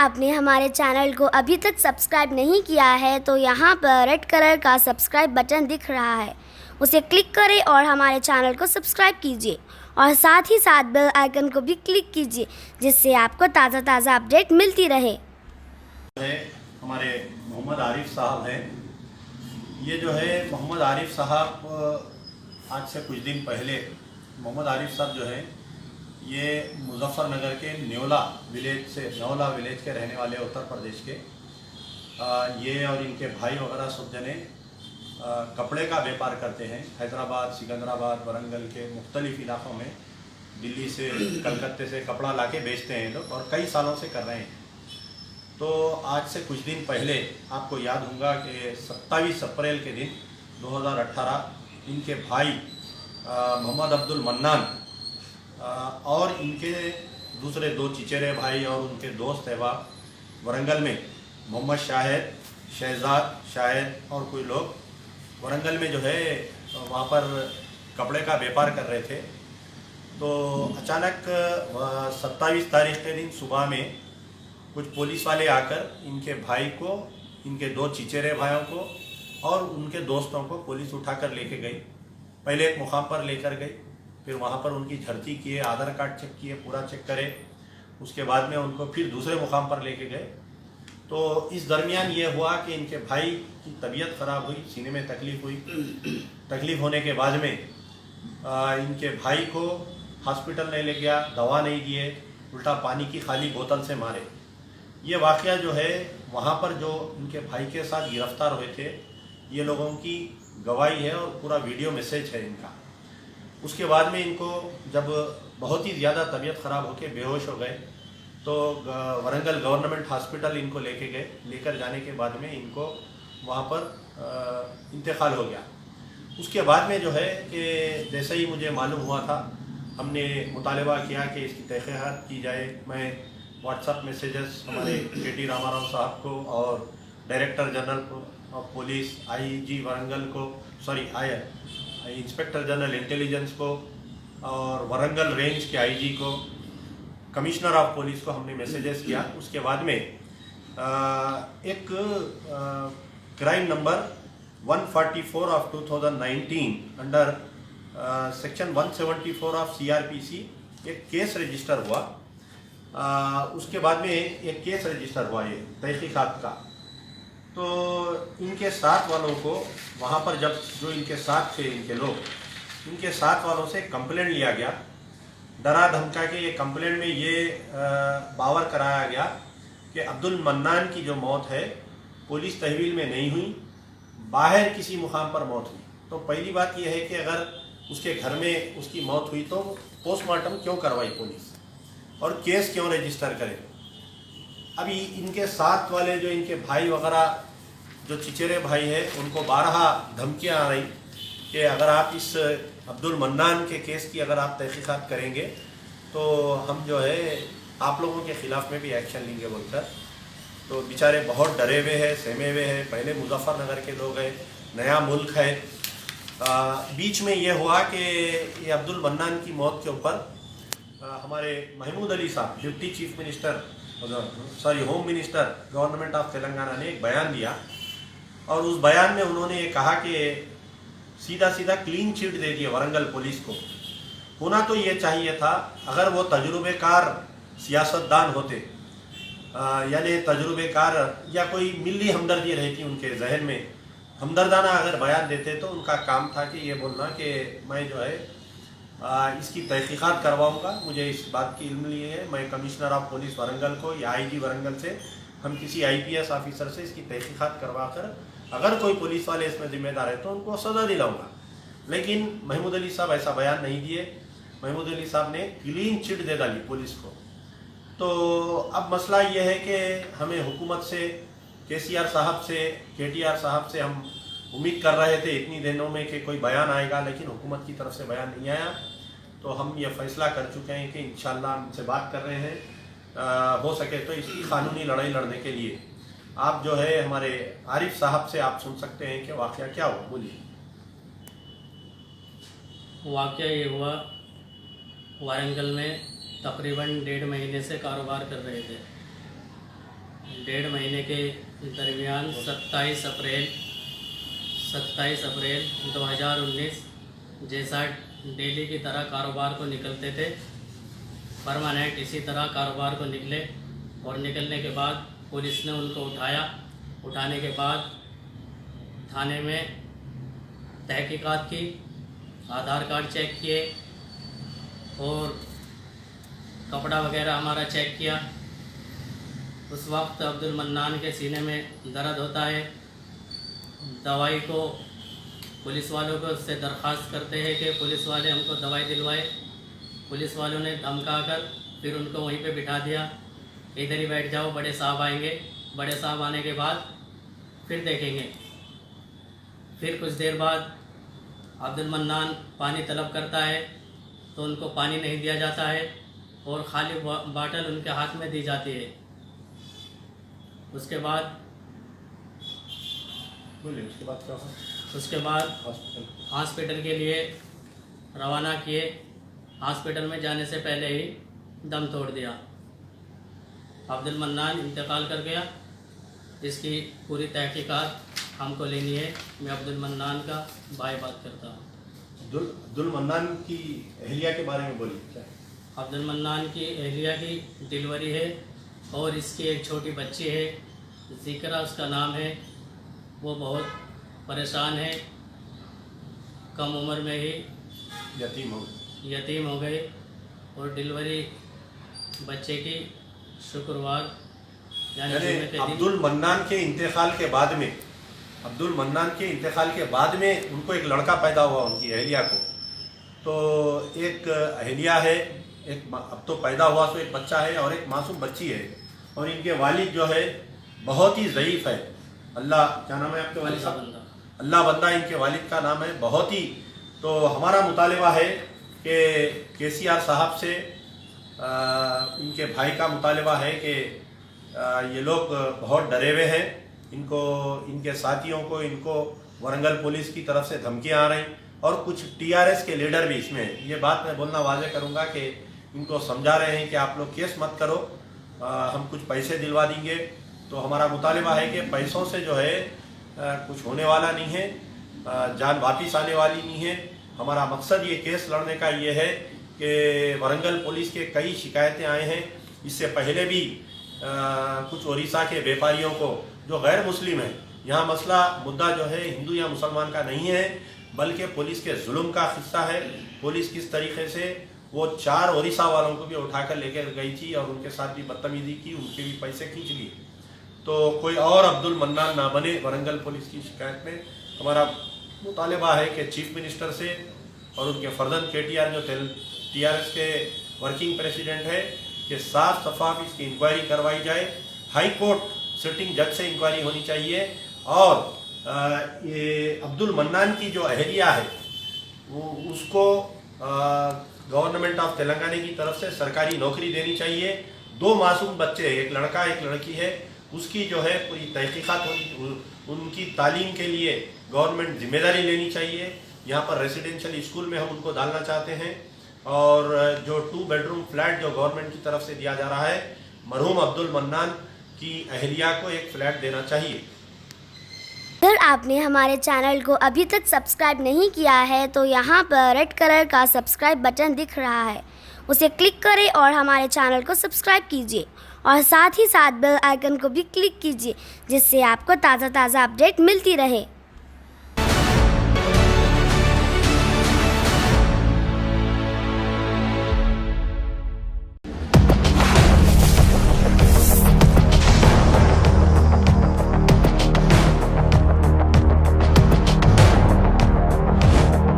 आपने हमारे चैनल को अभी तक सब्सक्राइब नहीं किया है तो यहाँ पर रेड कलर का सब्सक्राइब बटन दिख रहा है, उसे क्लिक करें और हमारे चैनल को सब्सक्राइब कीजिए और साथ ही साथ बेल आइकन को भी क्लिक कीजिए, जिससे आपको ताज़ा अपडेट मिलती रहे। हमारे मोहम्मद आरिफ साहब हैं। ये जो है मोहम्मद आरिफ साहब आज से कुछ दिन पहले मोहम्मद आरिफ साहब जो है ये मुजफ्फरनगर के न्योला विलेज के रहने वाले उत्तर प्रदेश के। ये और इनके भाई वगैरह सब जने कपड़े का व्यापार करते हैं। हैदराबाद, सिकंदराबाद, वरंगल के मुख्तलिफ इलाक़ों में दिल्ली से, कलकत्ते से कपड़ा लाके बेचते हैं लोग और कई सालों से कर रहे हैं। तो आज से कुछ दिन पहले आपको याद होगा कि 27 अप्रैल के दिन 2018 इनके भाई मोहम्मद अब्दुल मन्नान और इनके दूसरे दो चिचेरे भाई और उनके दोस्त अहबाब वरंगल में मोहम्मद शाहिद और कोई लोग वरंगल में जो है वहाँ पर कपड़े का व्यापार कर रहे थे। तो अचानक 27 तारीख के दिन सुबह में कुछ पुलिस वाले आकर इनके भाई को, इनके दो चिचेरे भाइयों को और उनके दोस्तों को पुलिस उठाकर लेके गई। पहले एक मुकाम पर लेकर गई, फिर वहाँ पर उनकी झड़ती किए, आधार कार्ड चेक किए, पूरा चेक करे। उसके बाद में उनको फिर दूसरे मुकाम पर लेके गए। तो इस दरमियान ये हुआ कि इनके भाई की तबीयत ख़राब हुई, सीने में तकलीफ़ हुई। तकलीफ़ होने के बाद में इनके भाई को हॉस्पिटल नहीं ले गया, दवा नहीं दिए, उल्टा पानी की खाली बोतल से मारे। ये वाक़या जो है वहाँ पर जो इनके भाई के साथ गिरफ्तार हुए थे ये लोगों की गवाही है और पूरा वीडियो मैसेज है इनका। उसके बाद में इनको जब बहुत ही ज़्यादा तबीयत ख़राब होकर बेहोश हो गए तो वरंगल गवर्नमेंट हॉस्पिटल इनको लेके गए। लेकर जाने के बाद में इनको वहाँ पर इंतकाल हो गया। उसके बाद में जो है कि जैसे ही मुझे मालूम हुआ था, हमने मुतालबा किया कि इसकी तहक़ीक़ात की जाए। मैं व्हाट्सएप मैसेजेस हमारे के.टी. रामाराव साहब को और director general of police, IG Warangal को, इंस्पेक्टर जनरल इंटेलिजेंस को और वरंगल रेंज के आईजी को, कमिश्नर ऑफ पुलिस को हमने मैसेजेस किया। उसके बाद में एक crime number 144 of 2019 under section 174 of CRPC एक केस रजिस्टर हुआ। उसके बाद में एक केस रजिस्टर हुआ ये तहक़ीक़ात का। तो इनके साथ वालों को वहाँ पर जब जो इनके साथ थे इनके लोग, इनके साथ वालों से कंप्लेंट लिया गया। डरा धमका के ये कंप्लेंट में ये बावर कराया गया कि अब्दुल मन्नान की जो मौत है पुलिस तहवील में नहीं हुई, बाहर किसी मुकाम पर मौत हुई। तो पहली बात यह है कि अगर उसके घर में उसकी मौत हुई तो पोस्टमार्टम क्यों करवाई पुलिस और केस क्यों रजिस्टर करे। अभी इनके साथ वाले जो इनके भाई वगैरह जो चिचेरे भाई है उनको 12 धमकियाँ आ रही कि अगर आप इस अब्दुल मन्नान के केस की अगर आप तहक़ीक़ात करेंगे तो हम जो है आप लोगों के ख़िलाफ़ में भी एक्शन लेंगे बोलकर। तो बेचारे बहुत डरे हुए हैं, सहमे हुए हैं। पहले मुजफ्फरनगर के लोग हैं, नया मुल्क है। बीच में ये हुआ कि ये अब्दुल मन्नान की मौत के ऊपर हमारे महमूद अली साहब, deputy chief minister home minister government of Telangana ने एक बयान दिया और उस बयान में उन्होंने ये कहा कि सीधा क्लीन चिट दे दिया वरंगल पुलिस को। होना तो ये चाहिए था, अगर वो तजुर्बेकार सियासतदान होते, यानी तजुर्बेकार या कोई मिली हमदर्दी रहती उनके जहन में, हमदर्दाना अगर बयान देते तो उनका काम था कि ये बोलना कि मैं जो है इसकी तहक़ीक़ात करवाऊँगा, मुझे इस बात की इल्म लिए है। मैं कमिश्नर ऑफ पुलिस वरंगल को या आईजी वरंगल से हम किसी IPS ऑफिसर से इसकी तहक़ीक़ात करवा कर अगर कोई पुलिस वाले इसमें ज़िम्मेदार है तो उनको सज़ा दिलाऊँगा। लेकिन महमूद अली साहब ऐसा बयान नहीं दिए। महमूद अली साहब ने क्लीन चिट दे डाली पुलिस को। तो अब मसला ये है कि हमें हुकूमत से, KCR साहब से, KTR साहब से हम उम्मीद कर रहे थे इतनी दिनों में कि कोई बयान आएगा, लेकिन हुकूमत की तरफ से बयान नहीं आया। तो हम ये फ़ैसला कर चुके हैं कि इंशाअल्लाह उनसे बात कर रहे हैं, हो सके तो इसकी क़ानूनी लड़ाई लड़ने के लिए। आप जो है हमारे आरिफ साहब से आप सुन सकते हैं कि वाक़या क्या हुआ, बोलिए। वाक़या ये हुआ, वारंगल में तकरीबन 1.5 महीने से कारोबार कर रहे थे। 1.5 महीने के दरमियान 27 अप्रैल 2019 जैसा डेली की तरह कारोबार को निकलते थे, परमानेंट इसी तरह कारोबार को निकले और निकलने के बाद पुलिस ने उनको उठाया। उठाने के बाद थाने में तहकीकात की, आधार कार्ड चेक किए और कपड़ा वगैरह हमारा चेक किया। उस वक्त अब्दुल मन्नान के सीने में दर्द होता है। दवाई को पुलिस वालों को उससे दरख्वास्त करते हैं कि पुलिस वाले हमको दवाई दिलवाए। पुलिस वालों ने धमका कर फिर उनको वहीं पे बिठा दिया, इधर ही बैठ जाओ, बड़े साहब आएंगे। बड़े साहब आने के बाद फिर देखेंगे। फिर कुछ देर बाद अब्दुल मन्नान पानी तलब करता है तो उनको पानी नहीं दिया जाता है और खाली बाटल उनके हाथ में दी जाती है। उसके बाद बोलिए, उसके बाद क्या हुआ? उसके बाद हॉस्पिटल हॉस्पिटल के लिए रवाना किए। हॉस्पिटल में जाने से पहले ही दम तोड़ दिया। अब्दुल मन्नान इंतकाल कर गया। इसकी पूरी तहकीकात हमको लेनी है। मैं अब्दुल मन्नान का भाई बात करता हूँ। अब्दुल मन्नान की अहलिया के बारे में बोलिए क्या? अब्दुल मन्नान की अहलिया की डिलीवरी है और इसकी एक छोटी बच्ची है, ज़िक्रा उसका नाम है। वो बहुत परेशान है, कम उम्र में ही यतीम हो गए और डिलीवरी बच्चे की शुक्रवार यानी जुम्मे के दिन अब्दुल मन्नान के इंतकाल के बाद में उनको एक लड़का पैदा हुआ, उनकी अहलिया को। तो एक अहलिया है, अब तो पैदा हुआ तो एक बच्चा है और एक मासूम बच्ची है। और इनके वालिद जो है बहुत ही ज़ईफ़ है। अल्लाह, क्या नाम है आपके वालिद साहब? अल्लाह बंदा इनके वालिद का नाम है, बहुत ही। तो हमारा मुतालिबा है कि KCR साहब से इनके भाई का मुतालिबा है कि ये लोग बहुत डरे हुए हैं। इनको, इनके साथियों को, इनको वरंगल पुलिस की तरफ से धमकियां आ रही और कुछ TRS के लीडर भी इसमें हैं। ये बात मैं बोलना वाजे करूंगा कि इनको समझा रहे हैं कि आप लोग केस मत करो, हम कुछ पैसे दिलवा देंगे। तो हमारा मुतालिबा है कि पैसों से जो है कुछ होने वाला नहीं है, जान वापिस आने वाली नहीं है। हमारा मकसद ये केस लड़ने का ये है कि वरंगल पुलिस के कई शिकायतें आए हैं। इससे पहले भी कुछ उड़ीसा के व्यापारियों को जो गैर मुस्लिम है, यहाँ मसला मुद्दा जो है हिंदू या मुसलमान का नहीं है, बल्कि पुलिस के जुल्म का हिस्सा है। पुलिस किस तरीके से वो 4 उड़ीसा वालों को भी उठाकर लेकर गई थी और उनके साथ भी बदतमीजी की, उनके भी पैसे खींच लिए। तो कोई और अब्दुल मन्नान ना बने वरंगल पुलिस की शिकायत में। हमारा मुतालिबा है कि चीफ मिनिस्टर से और उनके फर्जंद KTR जो TRS के वर्किंग प्रेसिडेंट है कि साफ शफाफ इसकी इंक्वायरी करवाई जाए। हाई कोर्ट सिटिंग जज से इंक्वायरी होनी चाहिए और ये अब्दुल मन्नान की जो अहलिया है वो उसको गवर्नमेंट ऑफ तेलंगाना की तरफ से सरकारी नौकरी देनी चाहिए। 2 मासूम बच्चे, एक लड़का एक लड़की है, उसकी जो है पूरी तहकीकात होनी, उनकी तालीम के लिए गवर्नमेंट जिम्मेदारी लेनी चाहिए। यहाँ पर रेसिडेंशियल स्कूल में हम उनको डालना चाहते हैं और जो 2 बेडरूम फ्लैट जो गवर्नमेंट की तरफ से दिया जा रहा है, मरहूम अब्दुल मन्नान की अहलिया को एक फ्लैट देना चाहिए। अगर आपने हमारे चैनल को अभी तक सब्सक्राइब नहीं किया है तो यहाँ पर रेड कलर का सब्सक्राइब बटन दिख रहा है, उसे क्लिक करें और हमारे चैनल को सब्सक्राइब कीजिए और साथ ही साथ बेल आइकन को भी क्लिक कीजिए, जिससे आपको ताज़ा अपडेट मिलती रहे।